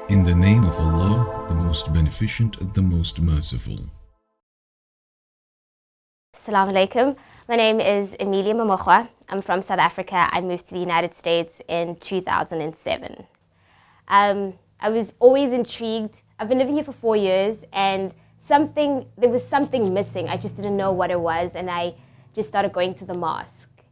In the name of Allah, the most beneficent, the most merciful. Assalamu alaikum. My name is Emilia. I'm from South Africa. I moved to the United States in 2007. I was always intrigued. I've been living here for 4 years, and there was something missing. I just didn't know what it was, and I just started going to the mosque.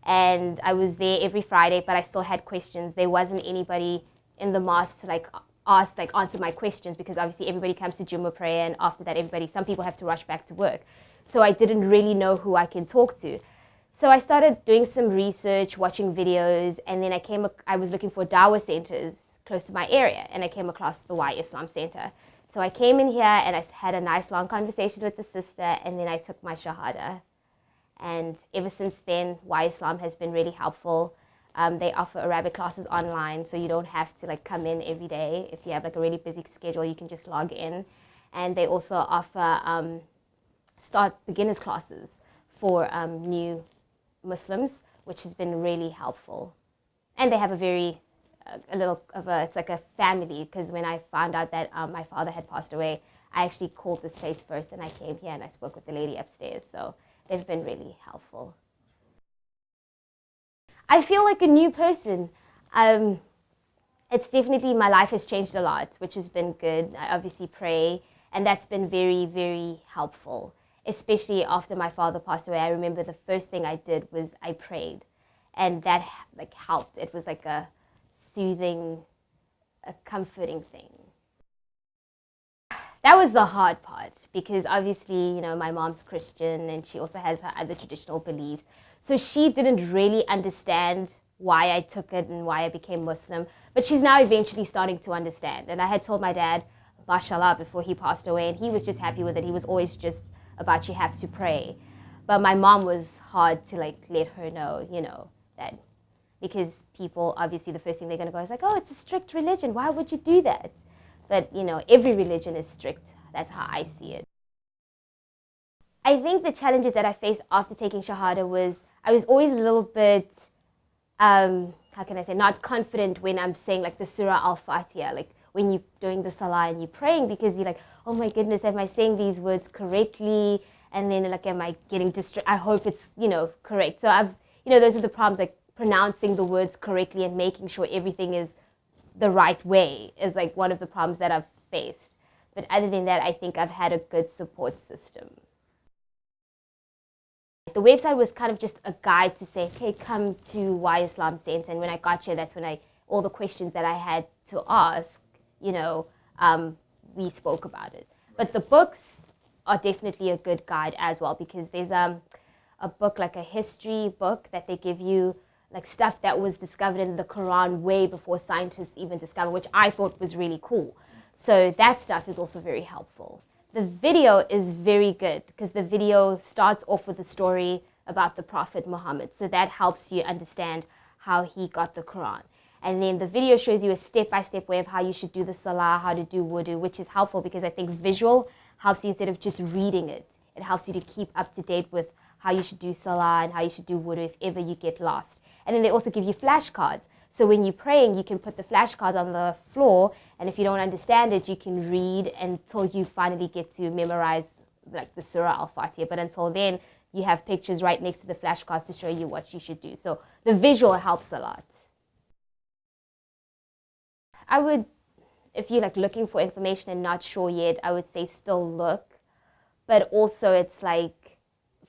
And I was there every Friday, but I still had questions. There wasn't anybody in the mosque to answer my questions, because obviously everybody comes to Jummah prayer, and after that, some people have to rush back to work. So I didn't really know who I can talk to. So I started doing some research, watching videos, and then I was looking for dawah centers close to my area, and I came across the WhyIslam Center. So I came in here and I had a nice long conversation with the sister, and then I took my shahada. And ever since then, WhyIslam has been really helpful. They offer Arabic classes online, so you don't have to come in every day. If you have a really busy schedule, you can just log in. And they also offer start beginners classes for new Muslims, which has been really helpful. And they have it's like a family, because when I found out that my father had passed away, I actually called this place first, and I came here and I spoke with the lady upstairs. So they've been really helpful. I feel like a new person. It's definitely, my life has changed a lot, which has been good. I obviously pray, and that's been very, very helpful. Especially after my father passed away, I remember the first thing I did was I prayed, and that helped. It was like a soothing, a comforting thing. That was the hard part, because obviously, my mom's Christian, and she also has her other traditional beliefs. So she didn't really understand why I took it and why I became Muslim, but she's now eventually starting to understand. And I had told my dad, mashallah, before he passed away, and he was just happy with it. He was always just about, you have to pray. But my mom was hard to let her know, that, because people, obviously the first thing they're going to go is oh, it's a strict religion. Why would you do that? But, every religion is strict. That's how I see it. I think the challenges that I faced after taking Shahada was, I was always a little bit, how can I say, not confident when I'm saying the Surah Al-Fatiha, when you're doing the Salah and you're praying, because you're oh my goodness, am I saying these words correctly? And then am I getting distracted? I hope it's, correct. So those are the problems, pronouncing the words correctly and making sure everything is the right way is one of the problems that I've faced. But other than that, I think I've had a good support system. The website was kind of just a guide to say, okay, come to WhyIslam Center. And when I got here, that's when all the questions that I had to ask, we spoke about it. But the books are definitely a good guide as well, because there's a book, a history book, that they give you, stuff that was discovered in the Quran way before scientists even discovered, which I thought was really cool. So that stuff is also very helpful. The video is very good, because the video starts off with a story about the Prophet Muhammad. So that helps you understand how he got the Quran. And then the video shows you a step-by-step way of how you should do the Salah, how to do wudu, which is helpful, because I think visual helps you instead of just reading it. It helps you to keep up to date with how you should do Salah and how you should do wudu if ever you get lost. And then they also give you flashcards. So when you're praying, you can put the flashcard on the floor, and if you don't understand it, you can read until you finally get to memorize the Surah Al-Fatiha. But until then, you have pictures right next to the flashcards to show you what you should do. So the visual helps a lot. I would, if you're looking for information and not sure yet, I would say still look. But also it's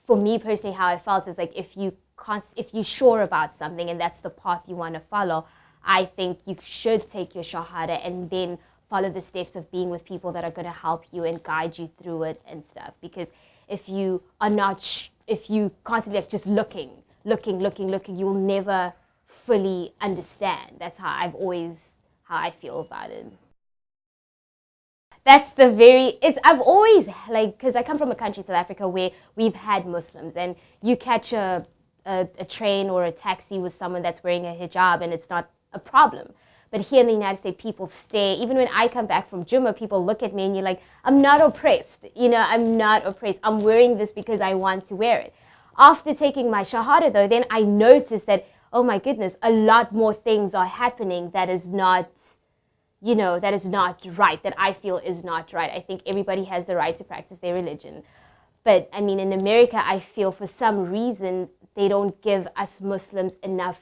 for me personally, how I felt is if you're sure about something and that's the path you want to follow, I think you should take your Shahada and then follow the steps of being with people that are going to help you and guide you through it and stuff. Because if you are not, if you constantly just looking, you'll never fully understand. That's how I feel about it. That's I've always, because I come from a country, South Africa, where we've had Muslims, and you catch a train or a taxi with someone that's wearing a hijab, and it's not a problem. But here in the United States, people stare. Even when I come back from Jummah, people look at me and you're I'm not oppressed. I'm not oppressed. I'm wearing this because I want to wear it. After taking my Shahada, though, then I noticed that, oh my goodness, a lot more things are happening that is not, that is not right, that I feel is not right. I think everybody has the right to practice their religion. But I mean, in America, I feel for some reason they don't give us Muslims enough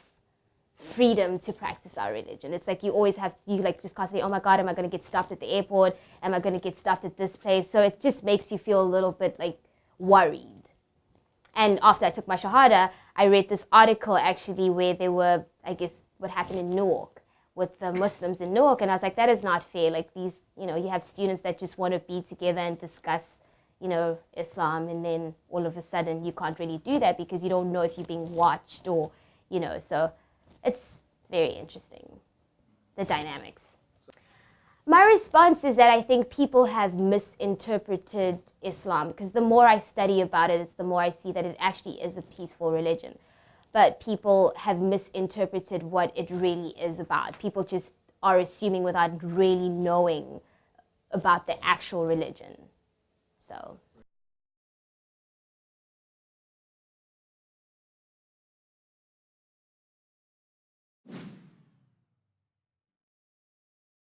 freedom to practice our religion. It's like you always have, you like just constantly, oh my God, am I going to get stopped at the airport? Am I going to get stopped at this place? So it just makes you feel a little bit like worried. And after I took my Shahada, I read this article actually where they were, I guess, what happened in Newark with the Muslims in Newark. And I was like, that is not fair. Like these, you have students that just want to be together and discuss, Islam. And then all of a sudden you can't really do that because you don't know if you're being watched or, so it's very interesting, the dynamics. My response is that I think people have misinterpreted Islam, because the more I study about it, it's the more I see that it actually is a peaceful religion. But people have misinterpreted what it really is about. People just are assuming without really knowing about the actual religion. So